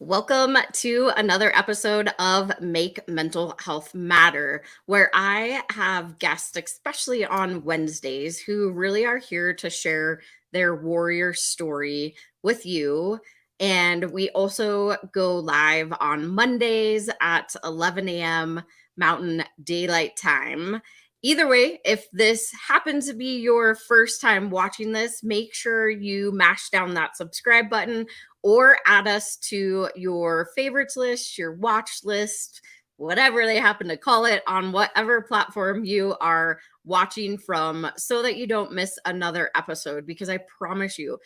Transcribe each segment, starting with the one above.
Welcome to another episode of Make Mental Health Matter, where I have guests, especially on Wednesdays, who really are here to share their warrior story with you. And we also go live on Mondays at 11 a.m. Mountain Daylight Time. Either way, if this happens to be your first time watching this, make sure you mash down that subscribe button or add us to your favorites list, your watch list, whatever they happen to call it, on whatever platform you are watching from, so that you don't miss another episode. Because I promise you,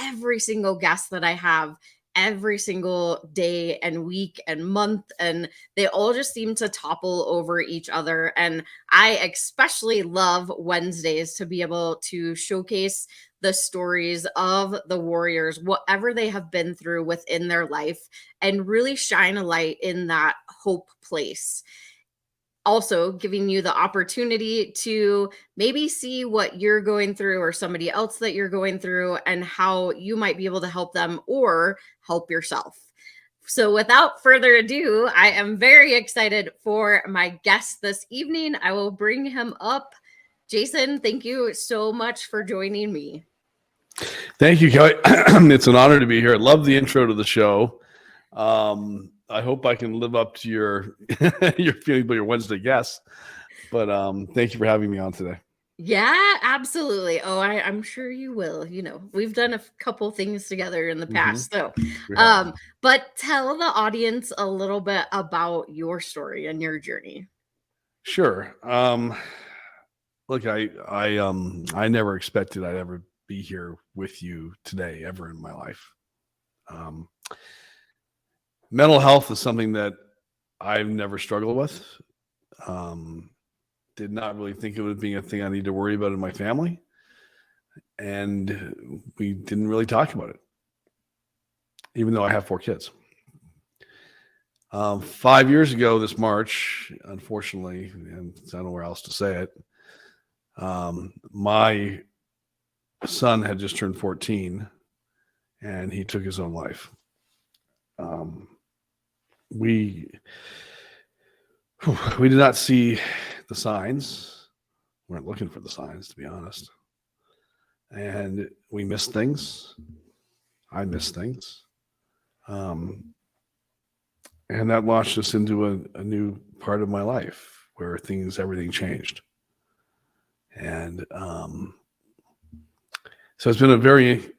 every single guest that I have, every single day and week and month, and they all just seem to topple over each other. And I especially love Wednesdays to be able to showcase the stories of the warriors, whatever they have been through within their life, and really shine a light in that hope place. Also giving you the opportunity to maybe see what you're going through or somebody else that you're going through and how you might be able to help them or help yourself. So without further ado, I am very excited for my guest this evening. I will bring him up. Jason, thank you so much for joining me. Thank you, Kelli. It's an honor to be here. I love the intro to the show. I hope I can live up to your your feeling about your Wednesday guests. But thank you for having me on today. Yeah, absolutely. Oh, I'm sure you will. You know, we've done a couple things together in the past. So, but tell the audience a little bit about your story and your journey. Sure. Look, I never expected I'd ever be here with you today, ever in my life. Mental health is something that I've never struggled with. Did not really think of it being a thing I need to worry about in my family. And we didn't really talk about it, even though I have 4 kids. 5 years ago this March, unfortunately, and I don't know where else to say it, my son had just turned 14 and he took his own life. We did not see the signs. We weren't looking for the signs, to be honest. And we missed things. I missed things. And that launched us into a new part of my life where everything changed. And so it's been a very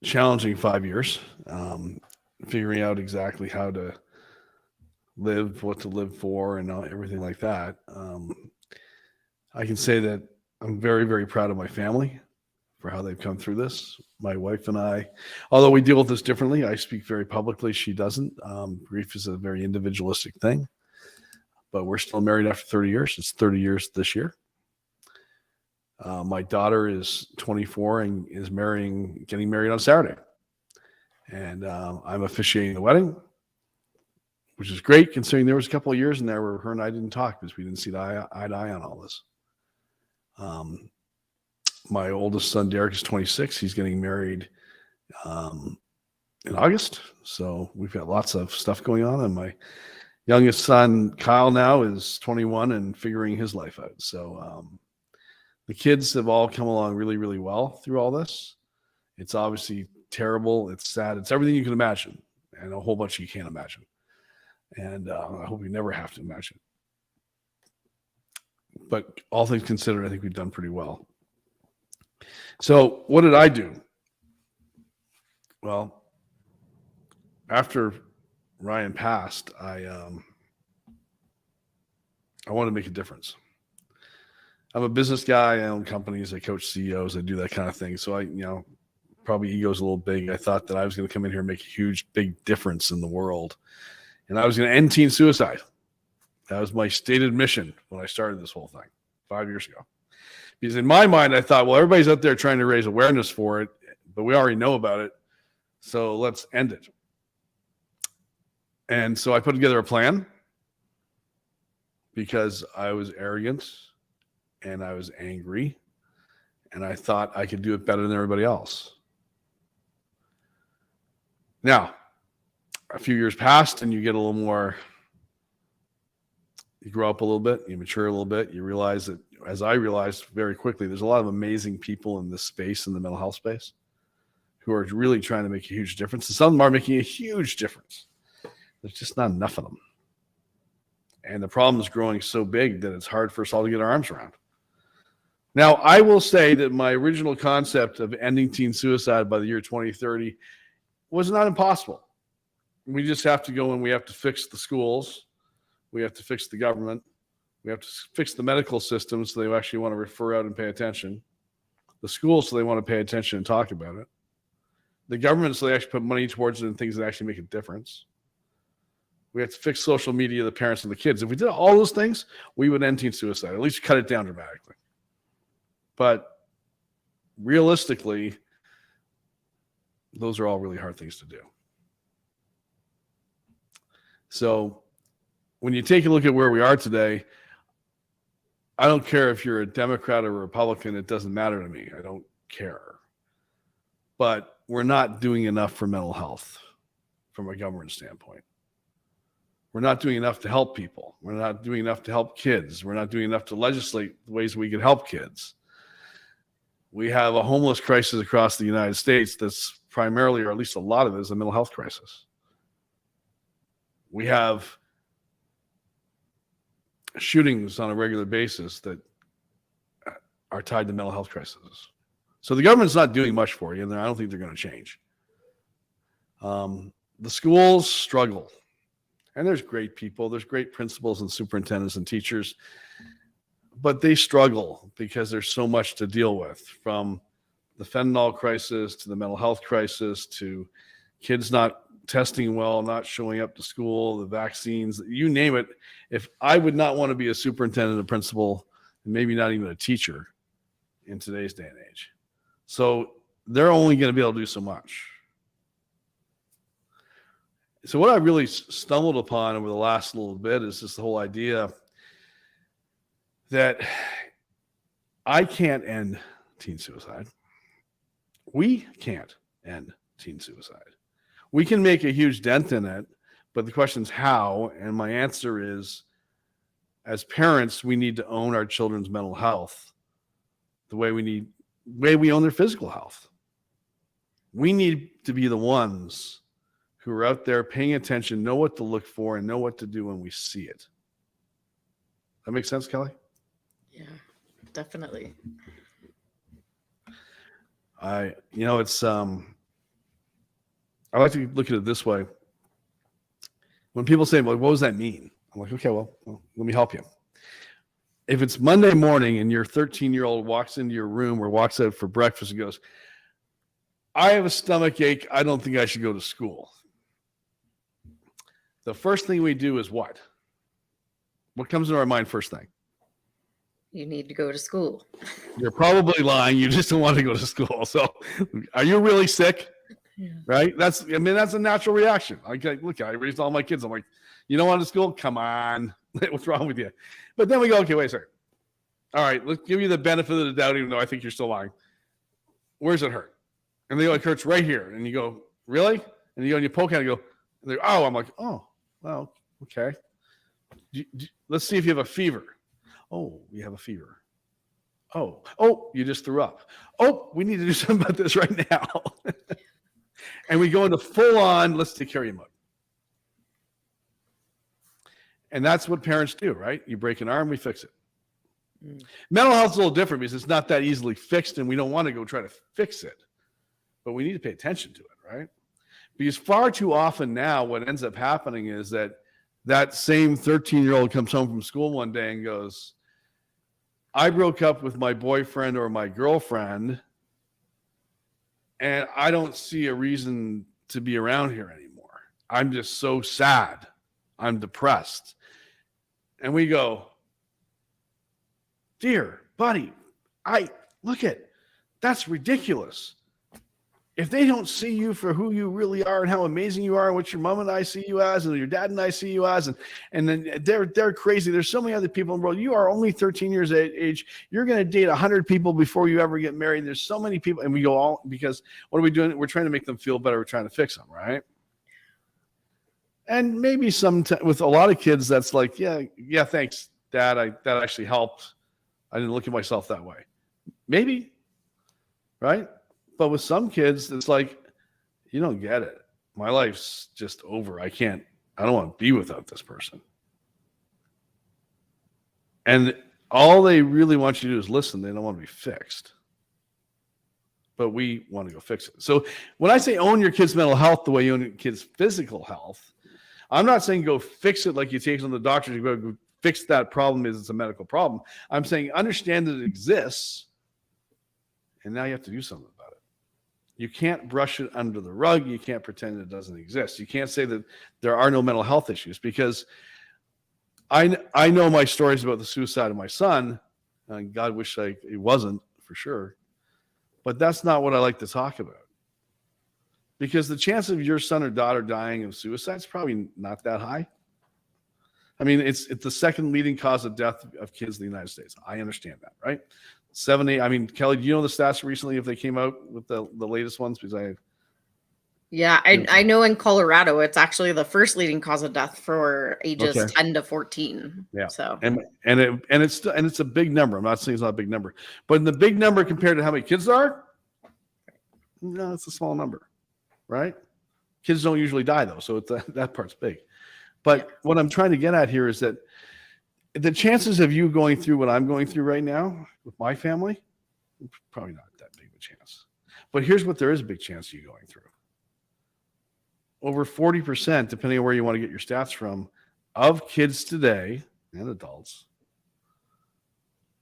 challenging 5 years, figuring out exactly how to live, what to live for, and everything like that. I can say that I'm very, very proud of my family for how they've come through this. My wife and I, although we deal with this differently, I speak very publicly. She doesn't. Grief is a very individualistic thing, but we're still married after 30 years. It's 30 years this year. My daughter is 24 and is getting married on Saturday. And I'm officiating the wedding, which is great considering there was a couple of years in there where her and I didn't talk because we didn't see eye to eye on all this. My oldest son, Derek, is 26. He's getting married in August. So we've got lots of stuff going on. And my youngest son, Kyle, now is 21 and figuring his life out. So the kids have all come along really, really well through all this. It's obviously terrible. It's sad. It's everything you can imagine and a whole bunch you can't imagine. And I hope you never have to imagine. But all things considered, I think we've done pretty well. So what did I do? Well, after Ryan passed, I wanted to make a difference. I'm a business guy. I own companies. I coach CEOs. I do that kind of thing. So probably ego's a little big. I thought that I was going to come in here and make a huge, big difference in the world. And I was going to end teen suicide. That was my stated mission when I started this whole thing 5 years ago. Because in my mind, I thought, well, everybody's out there trying to raise awareness for it, but we already know about it. So let's end it. And so I put together a plan because I was arrogant and I was angry and I thought I could do it better than everybody else. Now, a few years passed and you get a little more, you grow up a little bit, you mature a little bit, you realize that, as I realized very quickly, there's a lot of amazing people in this space, in the mental health space, who are really trying to make a huge difference. And some of them are making a huge difference. There's just not enough of them. And the problem is growing so big that it's hard for us all to get our arms around. Now, I will say that my original concept of ending teen suicide by the year 2030 was not impossible. We just have to go and we have to fix the schools. We have to fix the government. We have to fix the medical system so they actually want to refer out and pay attention. The schools so they want to pay attention and talk about it. The government so they actually put money towards it and things that actually make a difference. We have to fix social media, the parents and the kids. If we did all those things, we would end teen suicide, at least cut it down dramatically. But realistically, those are all really hard things to do. So when you take a look at where we are today, I don't care if you're a Democrat or a Republican. It doesn't matter to me. I don't care. But we're not doing enough for mental health from a government standpoint. We're not doing enough to help people. We're not doing enough to help kids. We're not doing enough to legislate the ways we can help kids. We have a homeless crisis across the United States that's primarily, or at least a lot of it, is a mental health crisis. We have shootings on a regular basis that are tied to mental health crises. So the government's not doing much for you, and I don't think they're going to change. The schools struggle. And there's great people. There's great principals and superintendents and teachers. But they struggle because there's so much to deal with, from the fentanyl crisis to the mental health crisis to kids not testing well, not showing up to school, the vaccines, you name it. If I would not want to be a superintendent, a principal, and maybe not even a teacher in today's day and age. So they're only going to be able to do so much. So what I really stumbled upon over the last little bit is just the whole idea that I can't end teen suicide. We can't end teen suicide. We can make a huge dent in it, but the question is how, and my answer is, as parents, we need to own our children's mental health the way we own their physical health. We need to be the ones who are out there paying attention, know what to look for, and know what to do when we see it. That makes sense, Kelli? Yeah, definitely. It's I like to look at it this way. When people say, well, what does that mean? I'm like, okay, well, let me help you. If it's Monday morning and your 13-year-old walks into your room or walks out for breakfast and goes, I have a stomach ache, I don't think I should go to school. The first thing we do is what? What comes into our mind first thing? You need to go to school. You're probably lying. You just don't want to go to school. So are you really sick? Yeah. Right? That's a natural reaction. Look, I raised all my kids. I'm like, you don't want to school? Come on. What's wrong with you? But then we go, okay, wait a second. All right, let's give you the benefit of the doubt, even though I think you're still lying. Where's it hurt? And they go, it hurts right here. And you go, really? And you go and you poke at it and go, and oh, I'm like, oh, well, okay. Let's see if you have a fever. Oh, you have a fever. Oh, you just threw up. Oh, we need to do something about this right now. And we go into full on, let's take care of you mode. And that's what parents do, right? You break an arm, we fix it. Mental health is a little different because it's not that easily fixed and we don't want to go try to fix it. But we need to pay attention to it, right? Because far too often now what ends up happening is that same 13-year-old comes home from school one day and goes, I broke up with my boyfriend or my girlfriend, and I don't see a reason to be around here anymore. I'm just so sad. I'm depressed. And we go, dear buddy, that's ridiculous. If they don't see you for who you really are and how amazing you are and what your mom and I see you as and your dad and I see you as, and then they're crazy. There's so many other people in the world. You are only 13 years of age. You're going to date 100 people before you ever get married. There's so many people. And we go all, because what are we doing? We're trying to make them feel better. We're trying to fix them, right? And maybe with a lot of kids, that's like, yeah, thanks, Dad. That actually helped. I didn't look at myself that way. Maybe, right? But with some kids, it's like, you don't get it. My life's just over. I don't want to be without this person. And all they really want you to do is listen. They don't want to be fixed. But we want to go fix it. So when I say own your kid's mental health the way you own your kid's physical health, I'm not saying go fix it like you take it to the doctor. You go fix that problem as it's a medical problem. I'm saying understand that it exists, and now you have to do something about it. You can't brush it under the rug. You can't pretend it doesn't exist. You can't say that there are no mental health issues, because I know my stories about the suicide of my son, and God wish it wasn't, for sure. But that's not what I like to talk about. Because the chance of your son or daughter dying of suicide is probably not that high. I mean, it's the second leading cause of death of kids in the United States. I understand that, right? 70. I mean, Kelly, do you know the stats recently if they came out with the latest ones? Because I know in Colorado, it's actually the first leading cause of death for ages 10 to 14. Yeah. So it's a big number. I'm not saying it's not a big number, but in the big number compared to how many kids there are, no, it's a small number, right? Kids don't usually die though, so that part's big. But what I'm trying to get at here is that the chances of you going through what I'm going through right now with my family, probably not that big of a chance. But here's what there is a big chance of you going through. Over 40%, depending on where you want to get your stats from, of kids today and adults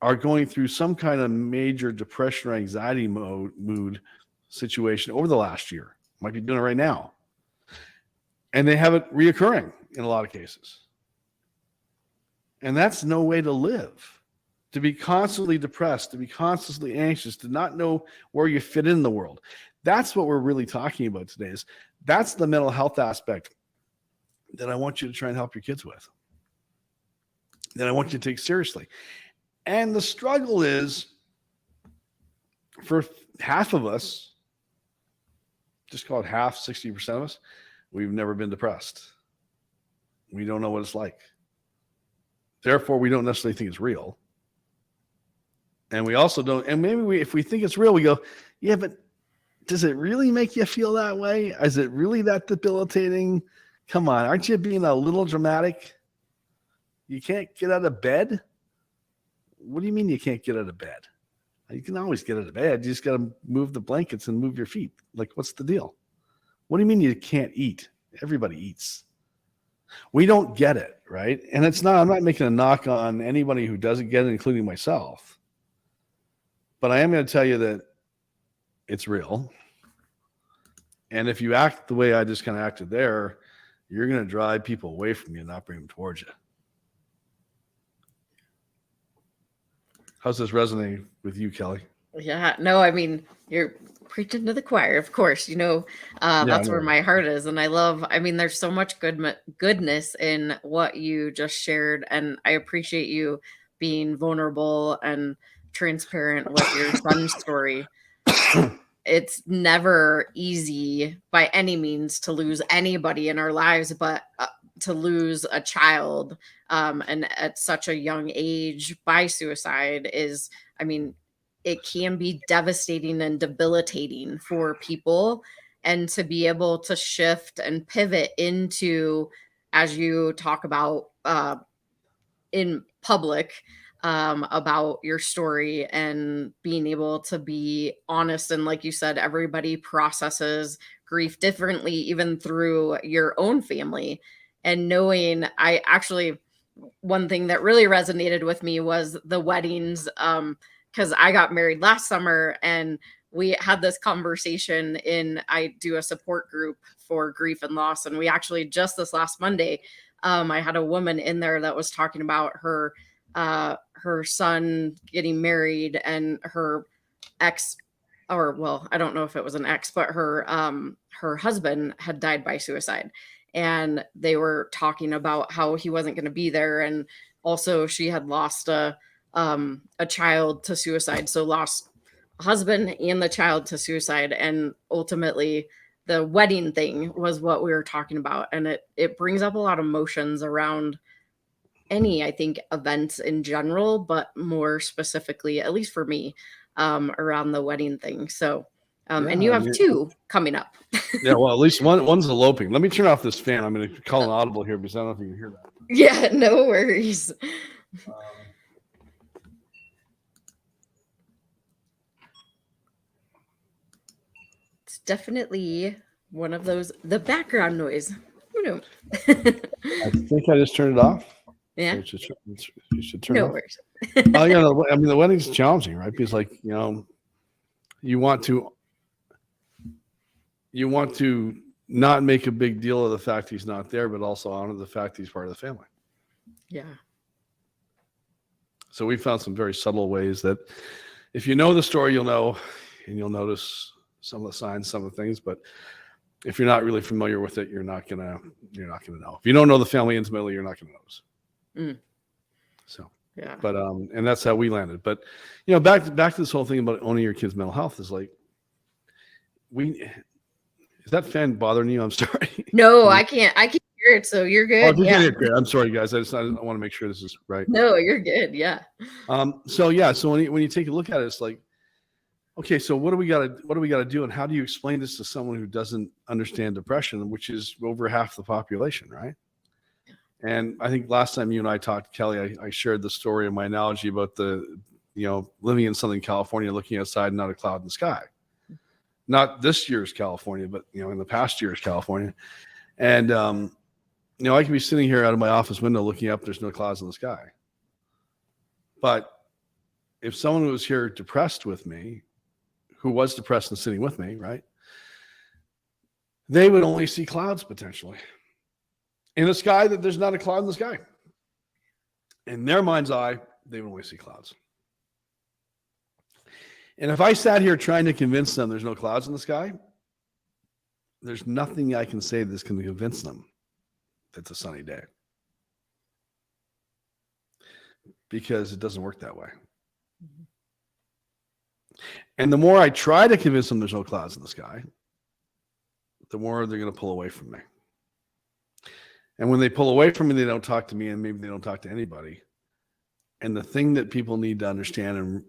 are going through some kind of major depression or anxiety mood situation over the last year. Might be doing it right now. And they have it reoccurring in a lot of cases. And that's no way to live. To be constantly depressed, to be constantly anxious, to not know where you fit in the world. That's what we're really talking about today. That's the mental health aspect that I want you to try and help your kids with. That I want you to take seriously. And the struggle is, for half of us, just call it half, 60% of us, we've never been depressed. We don't know what it's like. Therefore, we don't necessarily think it's real. And we also don't, and maybe if we think it's real, we go, yeah, but does it really make you feel that way? Is it really that debilitating? Come on, aren't you being a little dramatic? You can't get out of bed? What do you mean you can't get out of bed? You can always get out of bed. You just got to move the blankets and move your feet. Like, what's the deal? What do you mean you can't eat? Everybody eats. We don't get it, right? And I'm not making a knock on anybody who doesn't get it, including myself. But I am going to tell you that it's real. And if you act the way I just kind of acted there, you're going to drive people away from you and not bring them towards you. How's this resonating with you, Kelly? Yeah, no, I mean, you're preaching to the choir, of course, that's where my heart is. And there's so much goodness in what you just shared. And I appreciate you being vulnerable and transparent with your son's story. It's never easy by any means to lose anybody in our lives, but to lose a child and at such a young age by suicide is, it can be devastating and debilitating for people. And to be able to shift and pivot into, as you talk about in public, about your story and being able to be honest. And like you said, everybody processes grief differently, even through your own family. And knowing, one thing that really resonated with me was the weddings, because I got married last summer and we had this conversation I do a support group for grief and loss. And we actually just this last Monday, I had a woman in there that was talking about her son getting married and her ex, or well, I don't know if it was an ex, but her husband had died by suicide. And they were talking about how he wasn't going to be there. And also she had lost a child to suicide. So lost a husband and the child to suicide. And ultimately the wedding thing was what we were talking about. And it brings up a lot of emotions around any, I think, events in general, but more specifically, at least for me, around the wedding thing. So, and you have two coming up. Yeah, well, at least one's eloping. Let me turn off this fan. I'm going to call an audible here because I don't know if you can hear that. Yeah, no worries. It's definitely one of those, the background noise. Who knew? I think I just turned it off. Yeah. So you should turn it off. Worries. Oh, yeah, I mean, the wedding's challenging, right? Because, like, you know, you want to not make a big deal of the fact he's not there, but also honor the fact he's part of the family. Yeah. So we found some very subtle ways that if you know the story, you'll know, and you'll notice some of the signs, some of the things. But if you're not really familiar with it, you're not gonna know. If you don't know the family intimately, you're not gonna notice. So yeah. But and that's how we landed. But you know, back to this whole thing about owning your kids' mental health is like, is that fan bothering you? I'm sorry. No, I can't hear it, so you're good. Oh, yeah. Great. I'm sorry, guys. I want to make sure this is right. No, you're good. Yeah. So when you take a look at it, it's like, okay, so what do we got to do, and how do you explain this to someone who doesn't understand depression, which is over half the population, right? And I think last time you and I talked, Kelly, I shared the story of my analogy about living in Southern California, looking outside, not a cloud in the sky. Not this year's California, but in the past year's California. And I can be sitting here out of my office window looking up, there's no clouds in the sky. But if someone was here depressed with me, who was depressed and sitting with me, right, they would only see clouds potentially in the sky, that there's not a cloud in the sky. In their mind's eye, they would only see clouds. And if I sat here trying to convince them there's no clouds in the sky, there's nothing I can say that's going to convince them that it's a sunny day. Because it doesn't work that way. Mm-hmm. And the more I try to convince them there's no clouds in the sky, the more they're going to pull away from me. And when they pull away from me, they don't talk to me, and maybe they don't talk to anybody. And the thing that people need to understand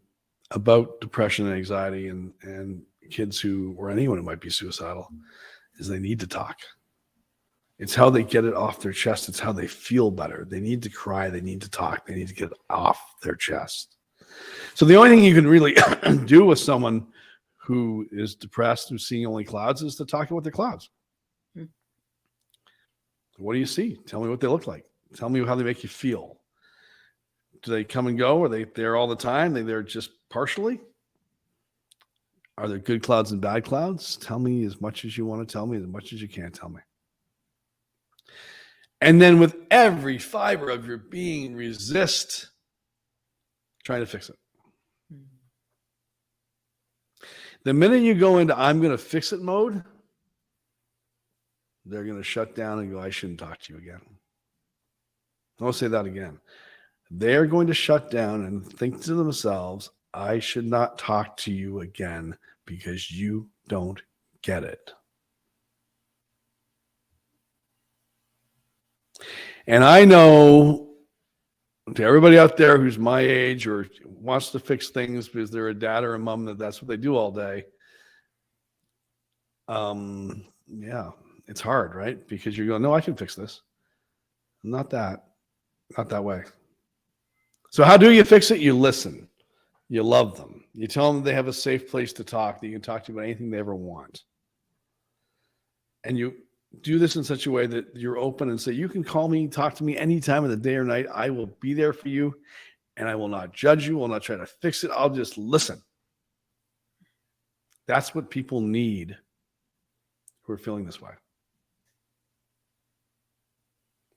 about depression and anxiety and kids or anyone who might be suicidal is they need to talk. It's how they get it off their chest. It's how they feel better. They need to cry. They need to talk. They need to get it off their chest. So the only thing you can really do with someone who is depressed, who's seeing only clouds, is to talk about the clouds. What do you see? Tell me what they look like. Tell me how they make you feel. Do they come and go? Are they there all the time? Are they there just partially? Are there good clouds and bad clouds? Tell me as much as you want to tell me, as much as you can tell me. And then with every fiber of your being, resist trying to fix it. The minute you go into I'm going to fix it mode, they're going to shut down and go, I shouldn't talk to you again. I'll say that again. They're going to shut down and think to themselves, I should not talk to you again because you don't get it. And I know, to everybody out there who's my age or wants to fix things because they're a dad or a mom, that's what they do all day. Yeah, it's hard, right? Because you're going, no, I can fix this. Not that way. So how do you fix it? You listen. You love them. You tell them they have a safe place to talk, that you can talk to about anything they ever want. And you do this in such a way that you're open and say, you can call me, talk to me any time of the day or night. I will be there for you, and I will not judge you. I will not try to fix it. I'll just listen. That's what people need who are feeling this way.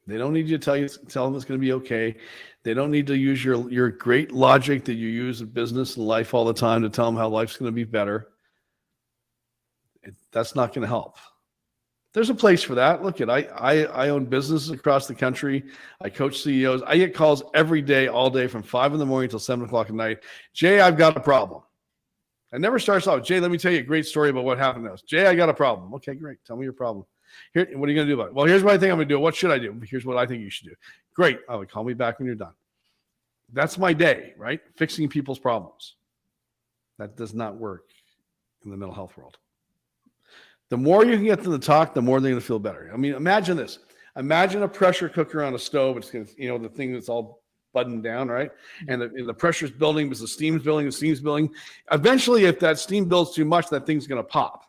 They don't need you to tell them it's going to be okay. They don't need to use your great logic that you use in business and life all the time to tell them how life's going to be better. That's not going to help. There's a place for that. Look, I own businesses across the country. I coach CEOs. I get calls every day, all day, from 5 a.m. till 7 o'clock at night. Jay, I've got a problem. It never starts off, Jay, let me tell you a great story about what happened to us. Jay, I got a problem. Okay, great. Tell me your problem. Here, what are you going to do about it? Well, here's what I think I'm going to do. What should I do? Here's what I think you should do. Great. Oh, call me back when you're done. That's my day, right? Fixing people's problems. That does not work in the mental health world. The more you can get them to talk, the more they're going to feel better. I mean, imagine this. Imagine a pressure cooker on a stove. It's going to, the thing that's all buttoned down, right? And the pressure's building because the steam's building. Eventually, if that steam builds too much, that thing's going to pop.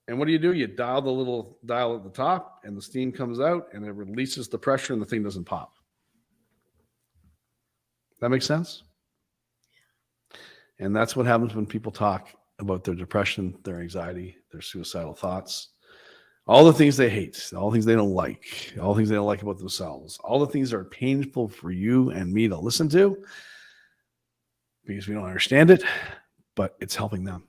And what do? You dial the little dial at the top, and the steam comes out, and it releases the pressure, and the thing doesn't pop. That makes sense? And that's what happens when people talk about their depression, their anxiety, their suicidal thoughts, all the things they hate, all the things they don't like, all the things they don't like about themselves, all the things that are painful for you and me to listen to because we don't understand it, but it's helping them.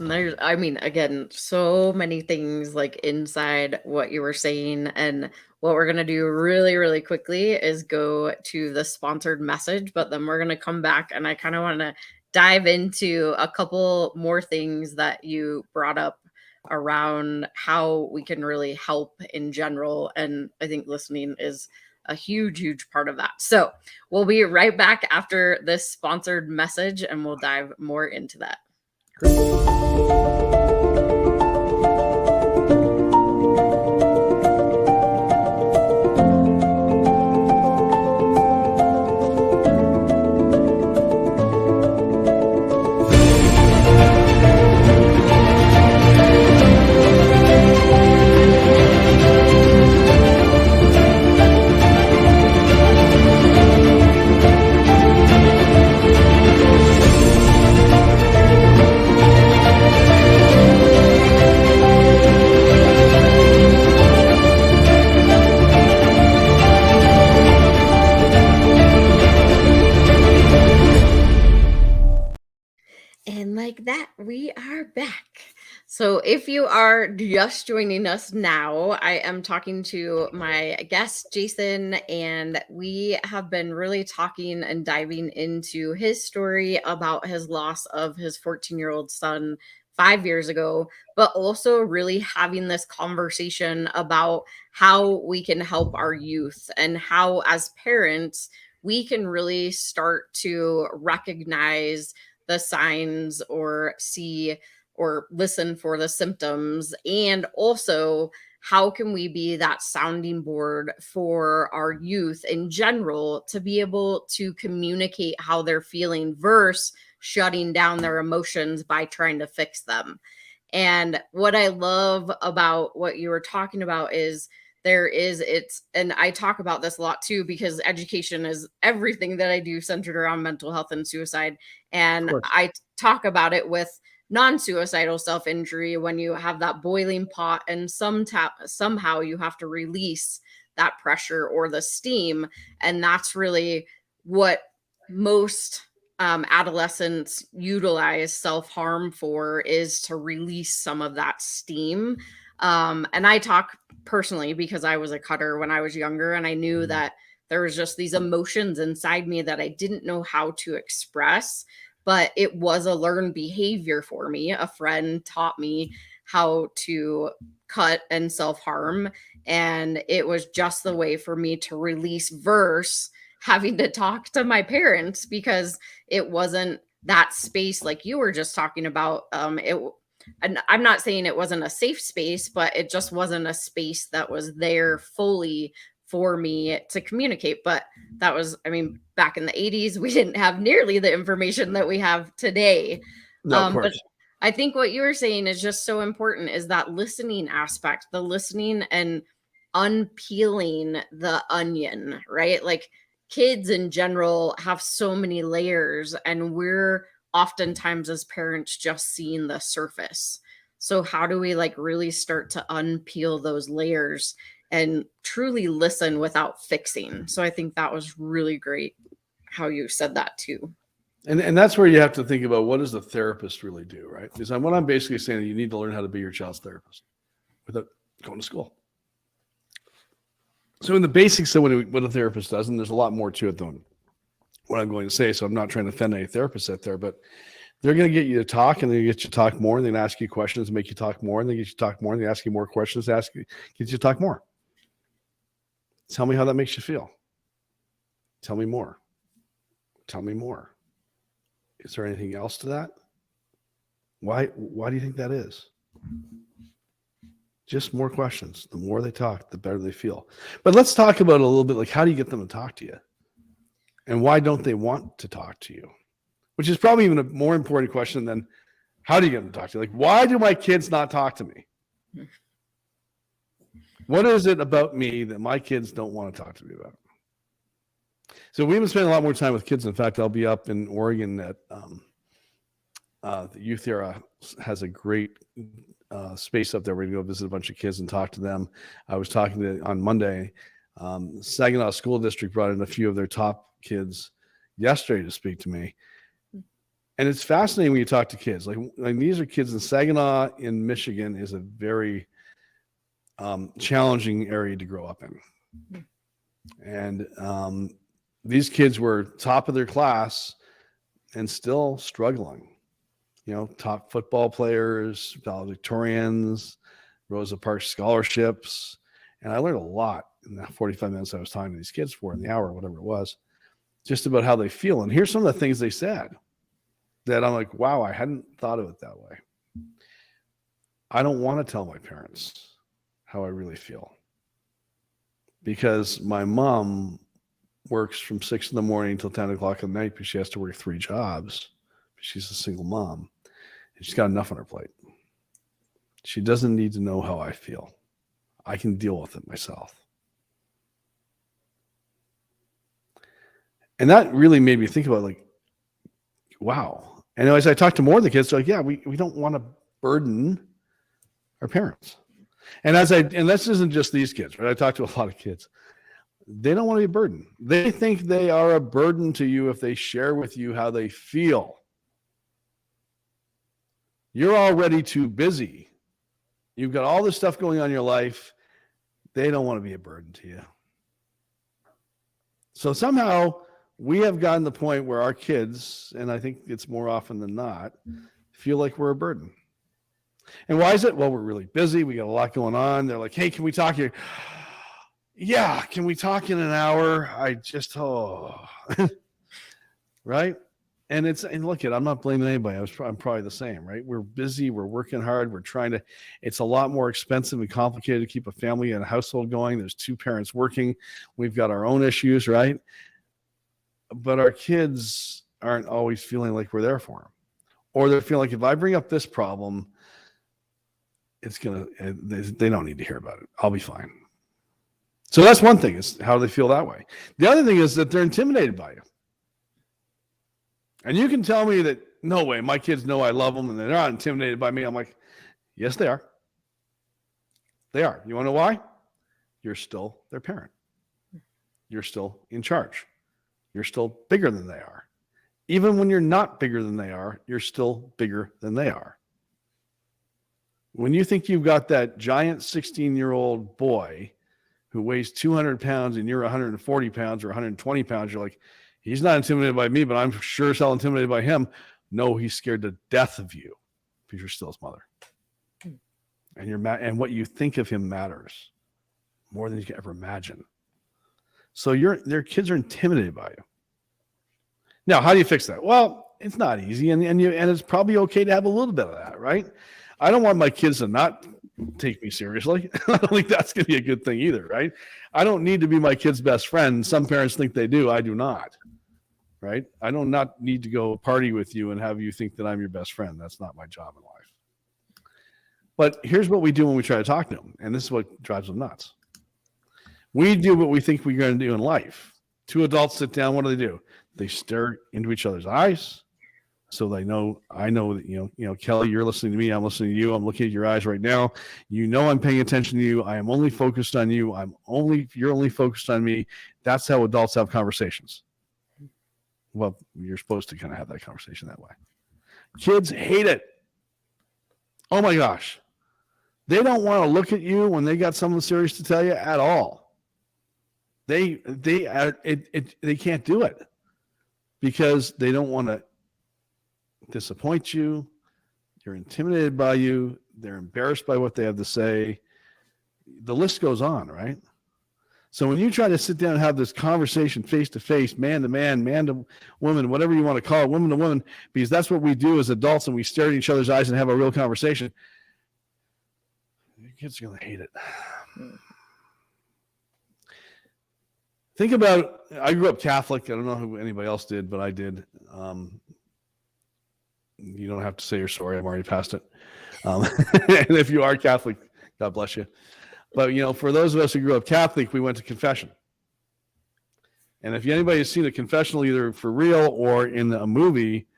There's, again, so many things like inside what you were saying. And what we're going to do really, really quickly is go to the sponsored message, but then we're going to come back and I kind of want to dive into a couple more things that you brought up around how we can really help in general. And I think listening is a huge, huge part of that. So we'll be right back after this sponsored message and we'll dive more into that. And like that, we are back. So if you are just joining us now, I am talking to my guest, Jason, and we have been really talking and diving into his story about his loss of his 14-year-old son 5 years ago, but also really having this conversation about how we can help our youth and how, as parents, we can really start to recognize the signs or see or listen for the symptoms. And also, how can we be that sounding board for our youth in general to be able to communicate how they're feeling versus shutting down their emotions by trying to fix them. And what I love about what you were talking about is and I talk about this a lot too, because education is everything that I do centered around mental health and suicide. And I talk about it with non-suicidal self-injury when you have that boiling pot and somehow you have to release that pressure or the steam. And that's really what most adolescents utilize self-harm for, is to release some of that steam. And I talk personally because I was a cutter when I was younger, and I knew that there was just these emotions inside me that I didn't know how to express, but it was a learned behavior for me. A friend taught me how to cut and self-harm, and it was just the way for me to release versus having to talk to my parents, because it wasn't that space like you were just talking about. And I'm not saying it wasn't a safe space, but it just wasn't a space that was there fully for me to communicate. But that was, back in the 80s, we didn't have nearly the information that we have today. But I think what you were saying is just so important, is that listening aspect, the listening and unpeeling the onion, right? Like, kids in general have so many layers, and we're oftentimes as parents just seeing the surface. So how do we really start to unpeel those layers and truly listen without fixing? So I think that was really great how you said that too. And that's where you have to think about, what does the therapist really do, right? Because what I'm basically saying, you need to learn how to be your child's therapist without going to school. So in the basics of what a therapist does, and there's a lot more to it than what I'm going to say, so I'm not trying to offend any therapists out there, but they're going to get you to talk, and they get you to talk more, and they ask you questions and make you talk more, and they get you to talk more, and they ask you more questions, get you to talk more. Tell me how that makes you feel. Tell me more. Tell me more. Is there anything else to that? Why do you think that is? Just more questions. The more they talk, the better they feel. But let's talk about a little bit, like, how do you get them to talk to you? And why don't they want to talk to you? Which is probably even a more important question than how do you get them to talk to you? Like, why do my kids not talk to me? What is it about me that my kids don't want to talk to me about? So we've been spending a lot more time with kids. In fact, I'll be up in Oregon at the Youth Era has a great space up there. We're going to go visit a bunch of kids and talk to them. I was talking to on Monday. Saginaw School District brought in a few of their top kids yesterday to speak to me. And it's fascinating when you talk to kids. Like these are kids in Saginaw in Michigan is a very challenging area to grow up in. And these kids were top of their class and still struggling. You know, top football players, valedictorians, Rosa Parks scholarships. And I learned a lot in the 45 minutes I was talking to these kids for, in the hour, whatever it was, just about how they feel. And here's some of the things they said that I'm like, wow, I hadn't thought of it that way. I don't want to tell my parents how I really feel because my mom works from 6 a.m. till 10 o'clock at night because she has to work 3 jobs. She's a single mom. And she's got enough on her plate. She doesn't need to know how I feel. I can deal with it myself. And that really made me think about, like, wow. And as I talked to more of the kids, they're like, yeah, we don't want to burden our parents. And this isn't just these kids, right? I talked to a lot of kids. They don't want to be a burden. They think they are a burden to you if they share with you how they feel. You're already too busy. You've got all this stuff going on in your life. They don't want to be a burden to you. So somehow we have gotten to the point where our kids, and I think it's more often than not, feel like we're a burden. And why is it? Well, we're really busy. We got a lot going on. They're like, hey, can we talk here? Yeah, can we talk in an hour? Right? And look, I'm not blaming anybody. I'm probably the same, right? We're busy. We're working hard. It's a lot more expensive and complicated to keep a family and a household going. There's 2 parents working. We've got our own issues, right? But our kids aren't always feeling like we're there for them. Or they're feeling like if I bring up this problem, they don't need to hear about it. I'll be fine. So that's one thing, is how they feel that way. The other thing is that they're intimidated by you. And you can tell me that, no way, my kids know I love them and they're not intimidated by me. I'm like, yes, they are. They are. You want to know why? You're still their parent. You're still in charge. You're still bigger than they are. Even when you're not bigger than they are, you're still bigger than they are. When you think you've got that giant 16-year-old boy who weighs 200 pounds and you're 140 pounds or 120 pounds, you're like, he's not intimidated by me, but I'm sure as hell intimidated by him. No, he's scared to death of you because you're still his mother. And what you think of him matters more than you can ever imagine. So their kids are intimidated by you. Now, how do you fix that? Well, it's not easy, and it's probably okay to have a little bit of that, right? I don't want my kids to not take me seriously. I don't think that's going to be a good thing either, right? I don't need to be my kid's best friend. Some parents think they do. I do not, right? I do not need to go party with you and have you think that I'm your best friend. That's not my job in life. But here's what we do when we try to talk to them, and this is what drives them nuts. We do what we think we're going to do in life. 2 adults sit down. What do? They stare into each other's eyes. So I know that, you know, Kelli, you're listening to me. I'm listening to you. I'm looking at your eyes right now. You know, I'm paying attention to you. I am only focused on you. You're only focused on me. That's how adults have conversations. Well, you're supposed to kind of have that conversation that way. Kids hate it. Oh my gosh. They don't want to look at you when they got something serious to tell you at all. They can't do it because they don't want to disappoint you. They're intimidated by you. They're embarrassed by what they have to say. The list goes on, right? So when you try to sit down and have this conversation face to face, man to man, man to woman, whatever you want to call it, woman to woman, because that's what we do as adults, and we stare at each other's eyes and have a real conversation, your kids are going to hate it. Think about, I grew up Catholic. I don't know who anybody else did, but I did. You don't have to say you're sorry. I'm already past it. And if you are Catholic, God bless you. But, for those of us who grew up Catholic, we went to confession. And if anybody has seen a confessional either for real or in a movie,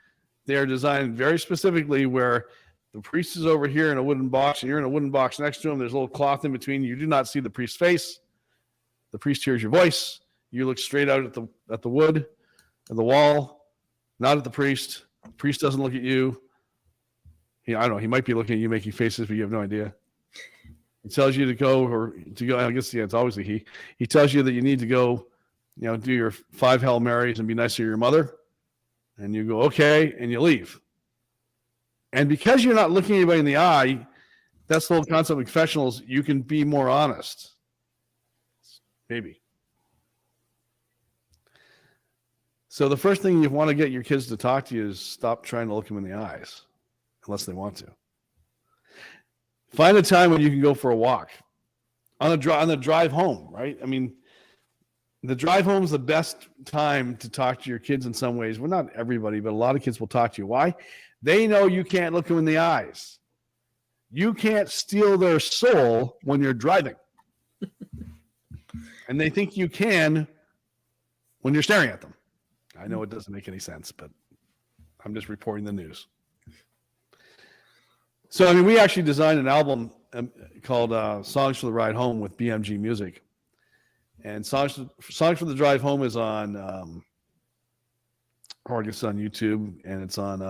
they are designed very specifically where the priest is over here in a wooden box and you're in a wooden box next to him. There's a little cloth in between. You do not see the priest's face. The priest hears your voice. You look straight out at the wood, at the wall, not at the priest. The priest doesn't look at you. I don't know. He might be looking at you making faces, but you have no idea. He tells you to go. I guess, it's always a he. He tells you that you need to go, do your 5 Hail Marys and be nice to your mother. And you go, okay, and you leave. And because you're not looking anybody in the eye, that's the whole concept of confessionals. You can be more honest. Maybe. So the first thing you want to get your kids to talk to you is stop trying to look them in the eyes, unless they want to. Find a time when you can go for a walk on the drive home, right? I mean, the drive home is the best time to talk to your kids in some ways. Well, not everybody, but a lot of kids will talk to you. Why? They know you can't look them in the eyes. You can't steal their soul when you're driving. And they think you can when you're staring at them. I know it doesn't make any sense, but I'm just reporting the news. So, we actually designed an album called Songs for the Ride Home with BMG Music. And Songs for the Drive Home is on, or I guess on YouTube, and it's on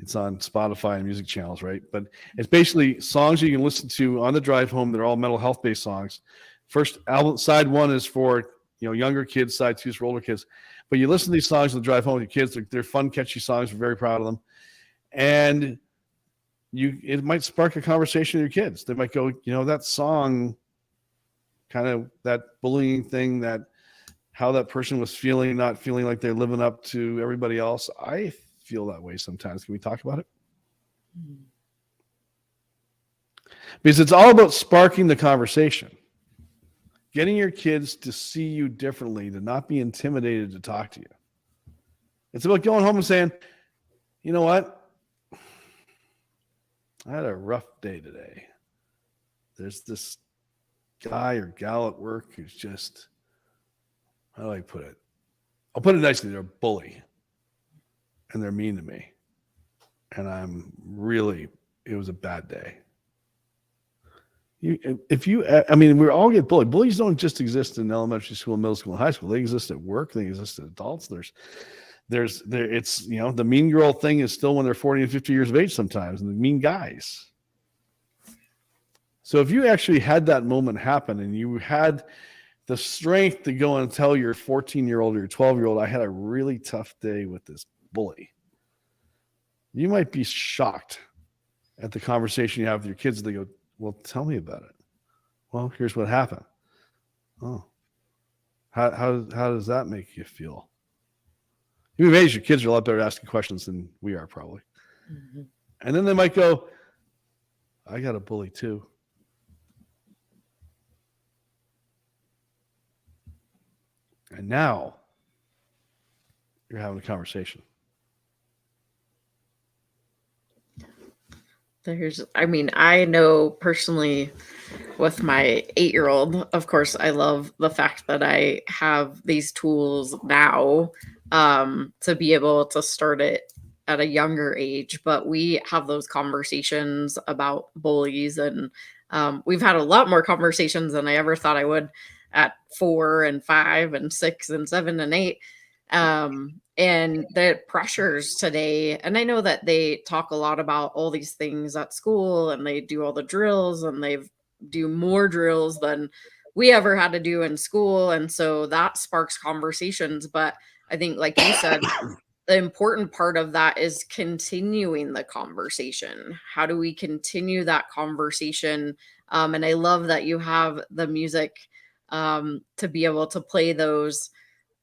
Spotify and music channels, right? But it's basically songs you can listen to on the drive home. They're all mental health-based songs. First album, side 1 is for younger kids, side 2 is for older kids. But you listen to these songs on the drive home with your kids. They're fun, catchy songs. We're very proud of them. And it might spark a conversation with your kids. They might go, that song, kind of that bullying thing, that how that person was feeling, not feeling like they're living up to everybody else. I feel that way sometimes. Can we talk about it? Because it's all about sparking the conversation. Getting your kids to see you differently, to not be intimidated to talk to you. It's about going home and saying, you know what? I had a rough day today. There's this guy or gal at work who's just, how do I put it? I'll put it nicely. They're a bully. And they're mean to me. And it was a bad day. We all get bullied. Bullies don't just exist in elementary school, middle school, and high school. They exist at work. They exist at adults. It's the mean girl thing is still when they're 40 and 50 years of age sometimes, and the mean guys. So if you actually had that moment happen and you had the strength to go and tell your 14-year-old or your 12-year-old, I had a really tough day with this bully, you might be shocked at the conversation you have with your kids. They go, well, tell me about it. Well, here's what happened. Oh, how does that make you feel? You'd be amazed. Your kids are a lot better at asking questions than we are, probably. Mm-hmm. And then they might go, I got a bully too. And now you're having a conversation. I know personally with my 8-year-old, of course, I love the fact that I have these tools now to be able to start it at a younger age. But we have those conversations about bullies, and we've had a lot more conversations than I ever thought I would at 4 and 5 and 6 and 7 and 8. And the pressures today, and I know that they talk a lot about all these things at school, and they do all the drills, and they do more drills than we ever had to do in school. And so that sparks conversations. But I think, like you said, the important part of that is continuing the conversation. How do we continue that conversation? And I love that you have the music to be able to play those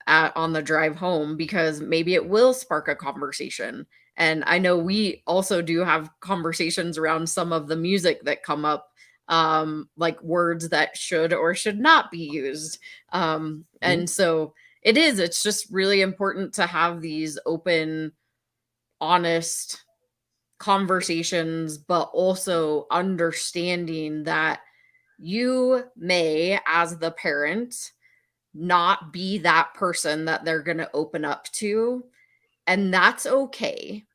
on the drive home, because maybe it will spark a conversation. And I know we also do have conversations around some of the music that come up, like words that should or should not be used. And so it's just really important to have these open, honest conversations, but also understanding that you may, as the parent, not be that person that they're going to open up to. And that's okay.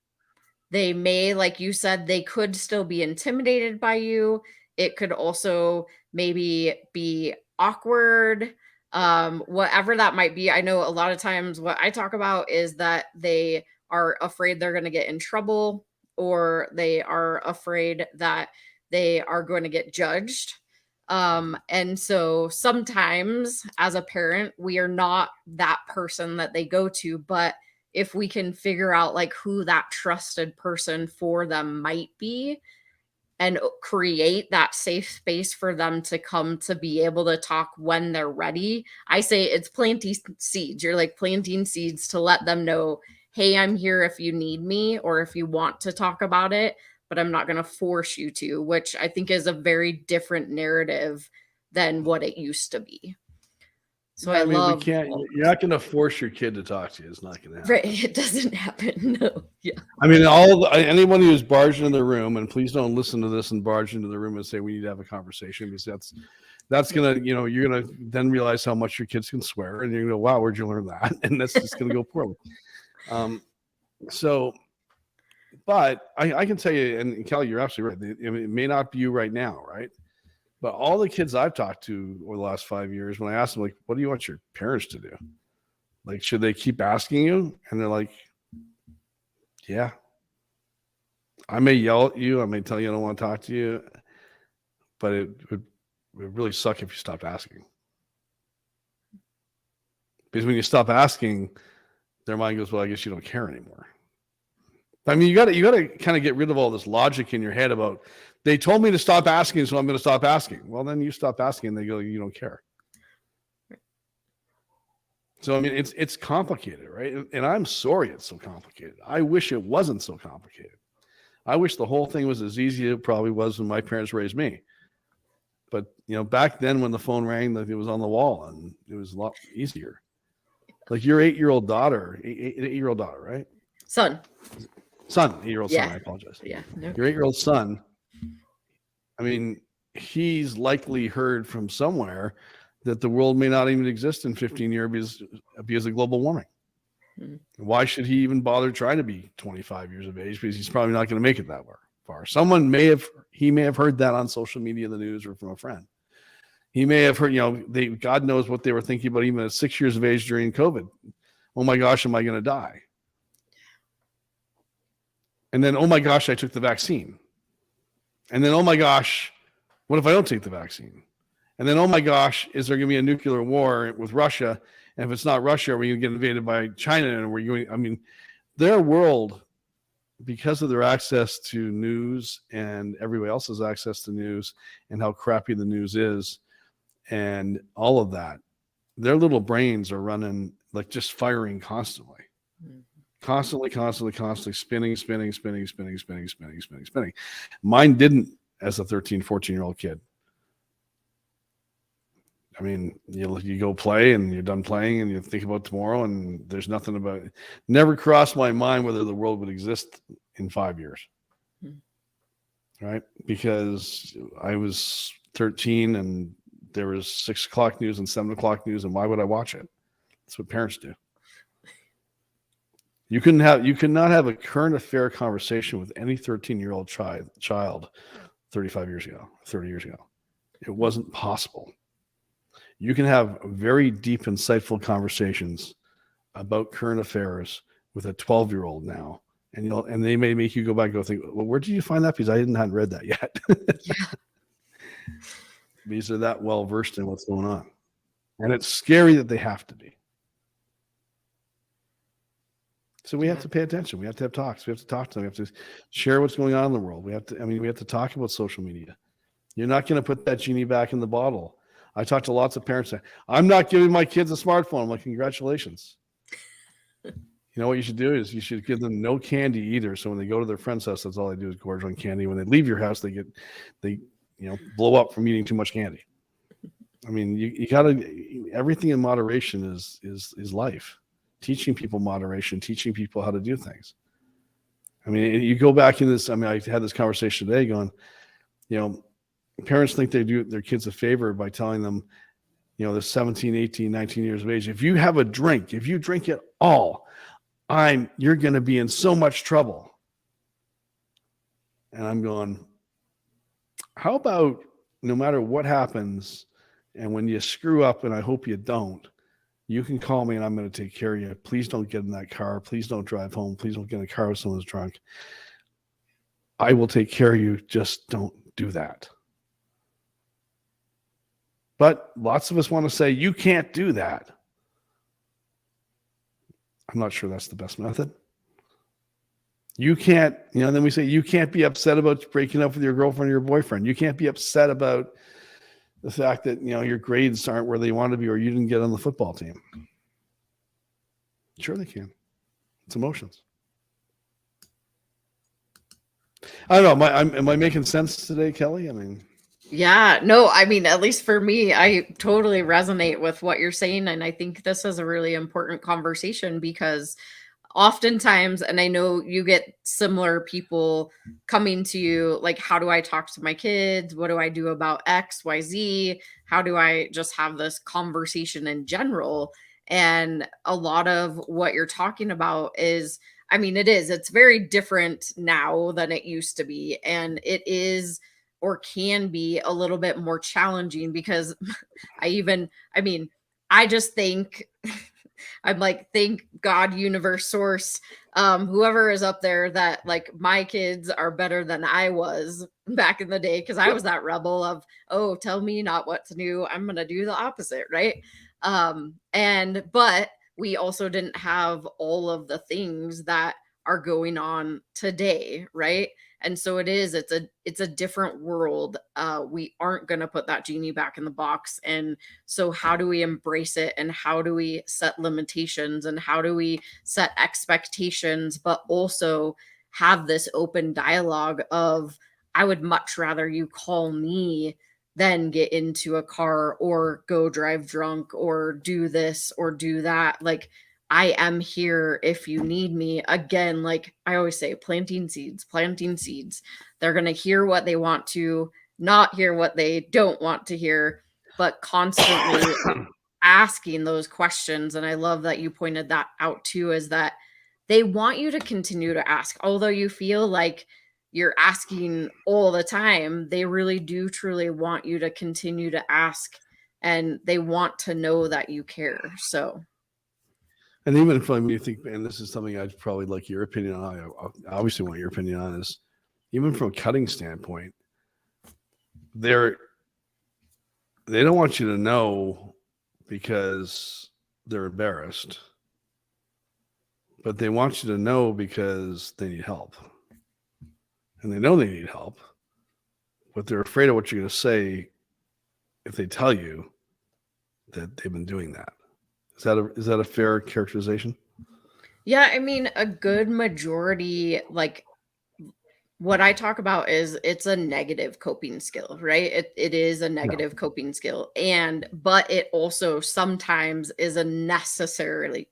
They may, like you said, they could still be intimidated by you. It could also maybe be awkward, whatever that might be. I know a lot of times what I talk about is that they are afraid they're going to get in trouble, or they are afraid that they are going to get judged. And so sometimes as a parent, we are not that person that they go to, but if we can figure out like who that trusted person for them might be, and create that safe space for them to come to be able to talk when they're ready. I say it's planting seeds. You're like planting seeds to let them know, hey, I'm here if you need me or if you want to talk about it, but I'm not going to force you to, which I think is a very different narrative than what it used to be. So I mean, we can't. You're not going to force your kid to talk to you. It's not going to happen. Right? It doesn't happen. No. Yeah. I mean, anyone who's barged into the room, and please don't listen to this and barge into the room and say we need to have a conversation, because that's gonna, you're gonna then realize how much your kids can swear, and you're gonna go, wow, where'd you learn that? And that's just gonna go poorly. But I can tell you, and Kelli, you're absolutely right. It may not be you right now, right? But all the kids I've talked to over the last 5 years, when I ask them, like, what do you want your parents to do? Like, should they keep asking you? And they're like, yeah. I may yell at you. I may tell you I don't want to talk to you. But it would really suck if you stopped asking. Because when you stop asking, their mind goes, well, I guess you don't care anymore. I mean, you got to kind of get rid of all this logic in your head about, they told me to stop asking, so I'm going to stop asking. Well, then you stop asking, and they go, you don't care. So, I mean, it's complicated, right? And I'm sorry it's so complicated. I wish it wasn't so complicated. I wish the whole thing was as easy as it probably was when my parents raised me. But, back then when the phone rang, it was on the wall, and it was a lot easier. Like your 8-year-old daughter, 8-year-old daughter, right? Son, 8-year-old yeah. son, I apologize. Yeah. No. Your 8-year-old son, I mean, he's likely heard from somewhere that the world may not even exist in 15 years because of global warming. Why should he even bother trying to be 25 years of age? Because he's probably not going to make it that far. He may have heard that on social media, the news, or from a friend. He may have heard, God knows what they were thinking about even at 6 years of age during COVID. Oh my gosh, am I going to die? And then, oh my gosh, I took the vaccine. And then, oh my gosh, what if I don't take the vaccine? And then, oh my gosh, is there going to be a nuclear war with Russia? And if it's not Russia, are we going to get invaded by China? And their world, because of their access to news and everybody else's access to news and how crappy the news is and all of that, their little brains are running, like, just firing constantly. Constantly spinning. Mine didn't as a 13, 14-year-old kid. I mean, you go play and you're done playing and you think about tomorrow, and there's nothing about it. Never crossed my mind whether the world would exist in 5 years. Right? Because I was 13 and there was 6 o'clock news and 7 o'clock news, and why would I watch it? That's what parents do. You could not have a current affair conversation with any 13-year-old child 35 years ago, 30 years ago. It wasn't possible. You can have very deep, insightful conversations about current affairs with a 12-year-old now, and they may make you go back and go think, well, where did you find that? Because I hadn't read that yet. Yeah. because they're that well versed in what's going on. And it's scary that they have to be. So we have to pay attention. We have to have talks. We have to talk to them. We have to share what's going on in the world. We have to talk about social media. You're not going to put that genie back in the bottle. I talk to lots of parents saying, I'm not giving my kids a smartphone. I'm like, congratulations. You know what you should do is you should give them no candy either. So when they go to their friend's house, that's all they do is gorge on candy. When they leave your house, they blow up from eating too much candy. I mean, you gotta, everything in moderation is life. Teaching people moderation, teaching people how to do things. I mean, you go back in this, I mean, I had this conversation today going, parents think they do their kids a favor by telling them, they're 17, 18, 19 years of age. If you have a drink, if you drink it all, you're going to be in so much trouble. And I'm going, how about no matter what happens, and when you screw up, and I hope you don't, you can call me and I'm going to take care of you. Please don't get in that car. Please don't drive home. Please don't get in a car with someone's drunk. I will take care of you. Just don't do that. But lots of us want to say, you can't do that. I'm not sure that's the best method. You can't, then we say, you can't be upset about breaking up with your girlfriend or your boyfriend. You can't be upset about the fact that, your grades aren't where they want to be, or you didn't get on the football team. Sure they can. It's emotions. I don't know. Am I making sense today, Kelly? I mean, yeah, no, I mean, at least for me, I totally resonate with what you're saying. And I think this is a really important conversation because oftentimes, and I know you get similar people coming to you, like, how do I talk to my kids? What do I do about X, Y, Z? How do I just have this conversation in general? And a lot of what you're talking about is, I mean, it's very different now than it used to be. And it is, or can be, a little bit more challenging because I just think, I'm like, thank God, universe, source, whoever is up there, that like my kids are better than I was back in the day. Cause I was that rebel of, oh, tell me not what to do. I'm going to do the opposite. Right. But we also didn't have all of the things that are going on today. Right. And so it's a different world. We aren't going to put that genie back in the box. And so how do we embrace it? And how do we set limitations? And how do we set expectations, but also have this open dialogue of, I would much rather you call me than get into a car or go drive drunk or do this or do that. Like, I am here if you need me. Again, like I always say, planting seeds. They're going to hear what they want to, not hear what they don't want to hear, but constantly asking those questions. And I love that you pointed that out too, is that they want you to continue to ask. Although you feel like you're asking all the time, they really do truly want you to continue to ask, and they want to know that you care. So. And even if you think, and this is something I'd probably like your opinion on, I obviously want your opinion on, is even from a cutting standpoint, they don't want you to know because they're embarrassed, but they want you to know because they need help. And they know they need help, but they're afraid of what you're going to say if they tell you that they've been doing that. Is that a fair characterization? Yeah, I mean, a good majority, like what I talk about is it's a negative coping skill, right? It is a negative coping skill. But it also sometimes is a necessary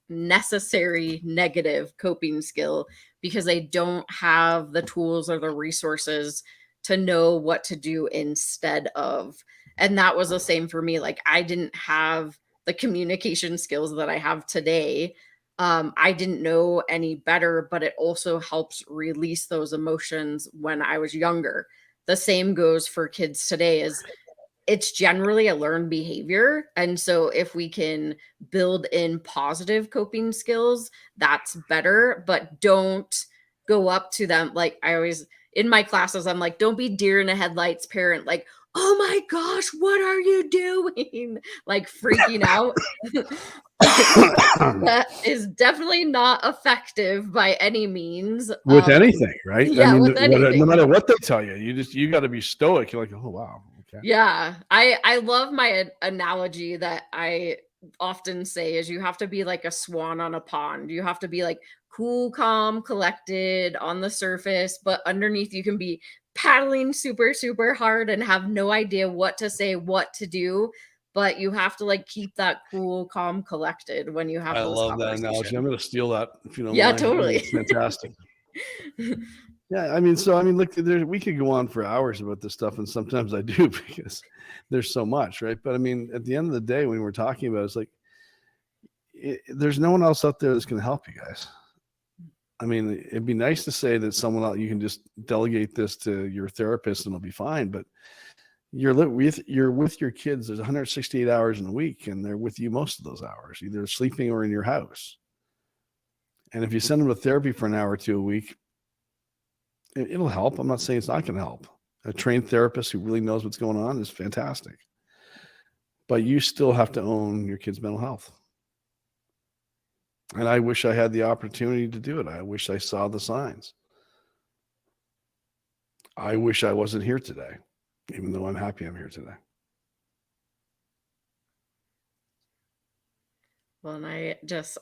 negative coping skill because they don't have the tools or the resources to know what to do instead of. And that was the same for me. Like, I didn't have the communication skills that I have today. I didn't know any better, but it also helps release those emotions when I was younger. The same goes for kids today. Is it's generally a learned behavior. And so if we can build in positive coping skills, that's better, but don't go up to them. Like I always, in my classes, I'm like, don't be deer in the headlights parent. Like, oh my gosh, what are you doing? Like freaking out. That is definitely not effective by any means. With anything, right? I Yeah, mean, with no anything. matter what they tell you, you got to be stoic. You're like, oh wow, okay. Yeah, I love my analogy that I often say is you have to be like a swan on a pond. You have to be like cool, calm, collected on the surface, but underneath you can be paddling super, super hard and have no idea what to say, what to do. But you have to like keep that cool, calm, collected when you have I those love that analogy. I'm conversations. going to steal that if you don't Yeah, mind. I think totally. it's fantastic. Yeah, I mean, look, we could go on for hours about this stuff, and sometimes I do because there's so much, right? But I mean, at the end of the day, when we're talking about it, it's like there's no one else out there that's going to help you guys. I mean, it'd be nice to say that someone else, you can just delegate this to your therapist and it'll be fine. But you're with your kids. There's 168 hours in a week, and they're with you most of those hours, either sleeping or in your house. And if you send them to therapy for an hour or two a week, it'll help. I'm not saying it's not going to help. A trained therapist who really knows what's going on is fantastic. But you still have to own your kid's mental health. And I wish I had the opportunity to do it. I wish I saw the signs. I wish I wasn't here today, even though I'm happy I'm here today. Well, and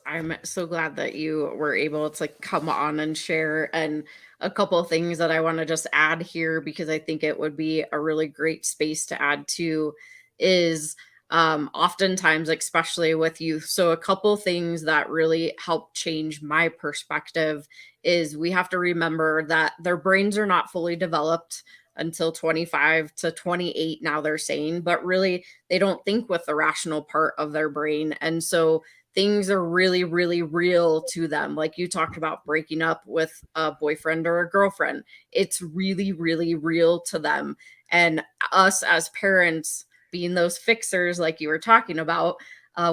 I'm so glad that you were able to come on and share. And a couple of things that I want to just add here, because I think it would be a really great space to add to is oftentimes, especially with youth. So, a couple things that really help change my perspective is we have to remember that their brains are not fully developed until 25 to 28 now they're saying, but really they don't think with the rational part of their brain. And so things are really, really real to them. Like you talked about breaking up with a boyfriend or a girlfriend, it's really, really real to them. And us as parents, being those fixers, like you were talking about,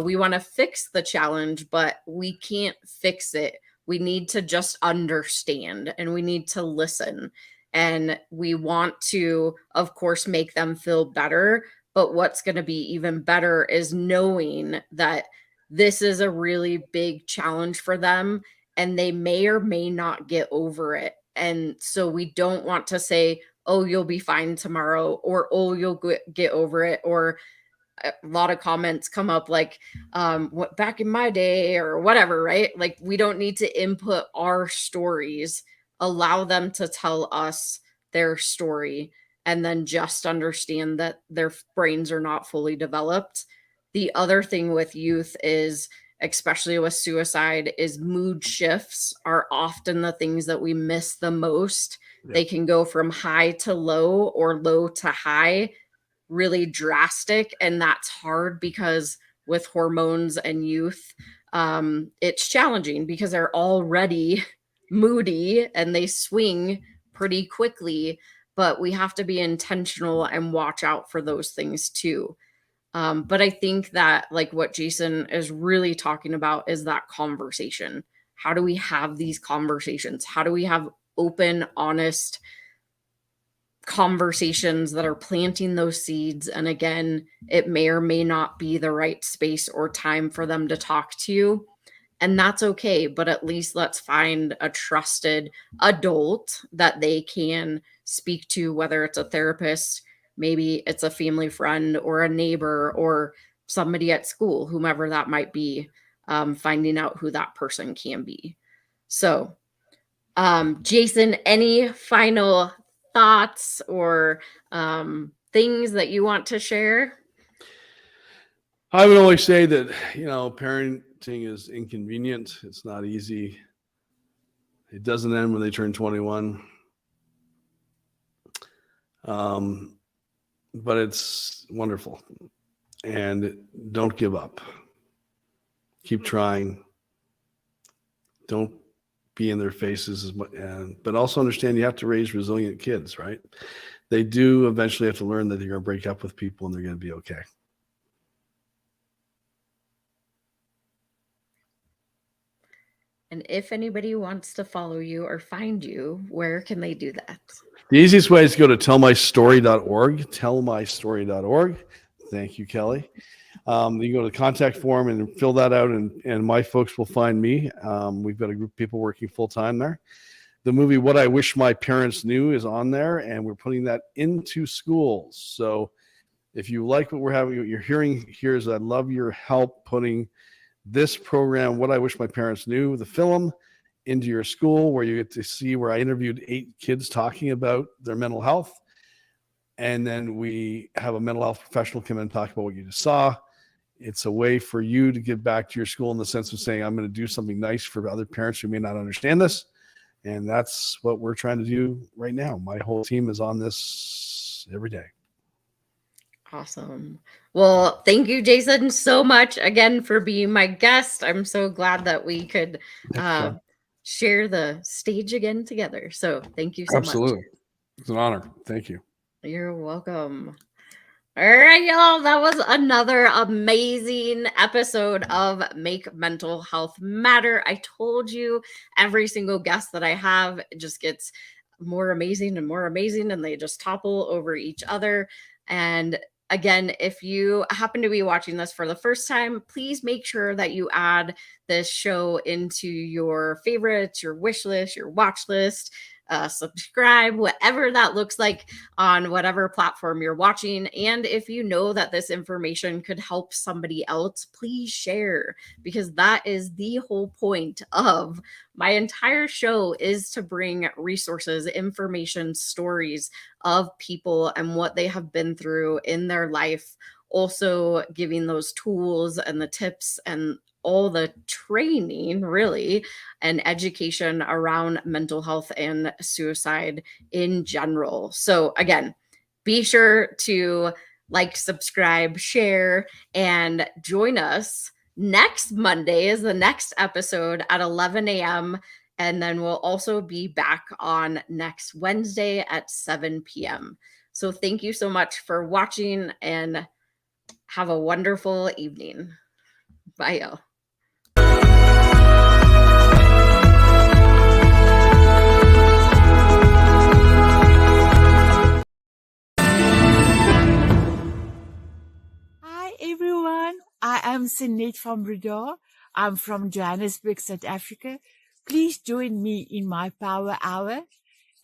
we want to fix the challenge, but we can't fix it. We need to just understand and we need to listen. And we want to, of course, make them feel better. But what's going to be even better is knowing that this is a really big challenge for them and they may or may not get over it. And so we don't want to say, oh, you'll be fine tomorrow, or oh, you'll get over it, or a lot of comments come up like what back in my day or whatever, right? Like we don't need to input our stories, allow them to tell us their story, and then just understand that their brains are not fully developed. The other thing with youth is, especially with suicide, is mood shifts are often the things that we miss the most. They can go from high to low or low to high really drastic, and that's hard because with hormones and youth, it's challenging because they're already moody and they swing pretty quickly, but we have to be intentional and watch out for those things too. But I think that like what Jason is really talking about is that conversation. How do we have these conversations? How do we have open, honest conversations that are planting those seeds? And again, it may or may not be the right space or time for them to talk to you. And that's okay. But at least let's find a trusted adult that they can speak to, whether it's a therapist, maybe it's a family friend or a neighbor or somebody at school, whomever that might be, finding out who that person can be. So, Jason, any final thoughts or things that you want to share? I would only say that, parenting is inconvenient. It's not easy. It doesn't end when they turn 21. But it's wonderful. And don't give up. Keep trying. Don't be in their faces as much, but also understand you have to raise resilient kids, right? They do eventually have to learn that they're going to break up with people and they're going to be okay. And if anybody wants to follow you or find you, where can they do that? The easiest way is to go to tellmystory.org, tellmystory.org. Thank you, Kelli. You go to the contact form and fill that out, and my folks will find me. We've got a group of people working full time there. The movie What I Wish My Parents Knew is on there, and we're putting that into schools. So if you like what you're hearing here is I'd love your help putting this program, What I Wish My Parents Knew, the film, into your school, where you get to see where I interviewed 8 kids talking about their mental health. And then we have a mental health professional come in and talk about what you just saw. It's a way for you to give back to your school in the sense of saying, I'm going to do something nice for other parents who may not understand this. And that's what we're trying to do right now. My whole team is on this every day. Awesome. Well, thank you, Jason, so much again for being my guest. I'm so glad that we could share the stage again together. So thank you so much. Absolutely. It's an honor. Thank you. You're welcome. All right, y'all. That was another amazing episode of Make Mental Health Matter. I told you every single guest that I have just gets more amazing, and they just topple over each other. And again, if you happen to be watching this for the first time, please make sure that you add this show into your favorites, your wish list, your watch list. Subscribe, whatever that looks like on whatever platform you're watching. And if you know that this information could help somebody else, please share, because that is the whole point of my entire show, is to bring resources, information, stories of people and what they have been through in their life. Also giving those tools and the tips and all the training, really, and education around mental health and suicide in general. So again, be sure to like, subscribe, share, and join us next Monday is the next episode at 11 a.m. And then we'll also be back on next Wednesday at 7 p.m. So thank you so much for watching, and have a wonderful evening. Bye, y'all. Everyone, I am Sinet from Bredar. I'm from Johannesburg, South Africa. Please join me in my Power Hour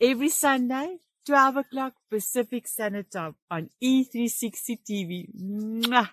every Sunday, 12 o'clock Pacific Standard Time on E360 TV. Mwah!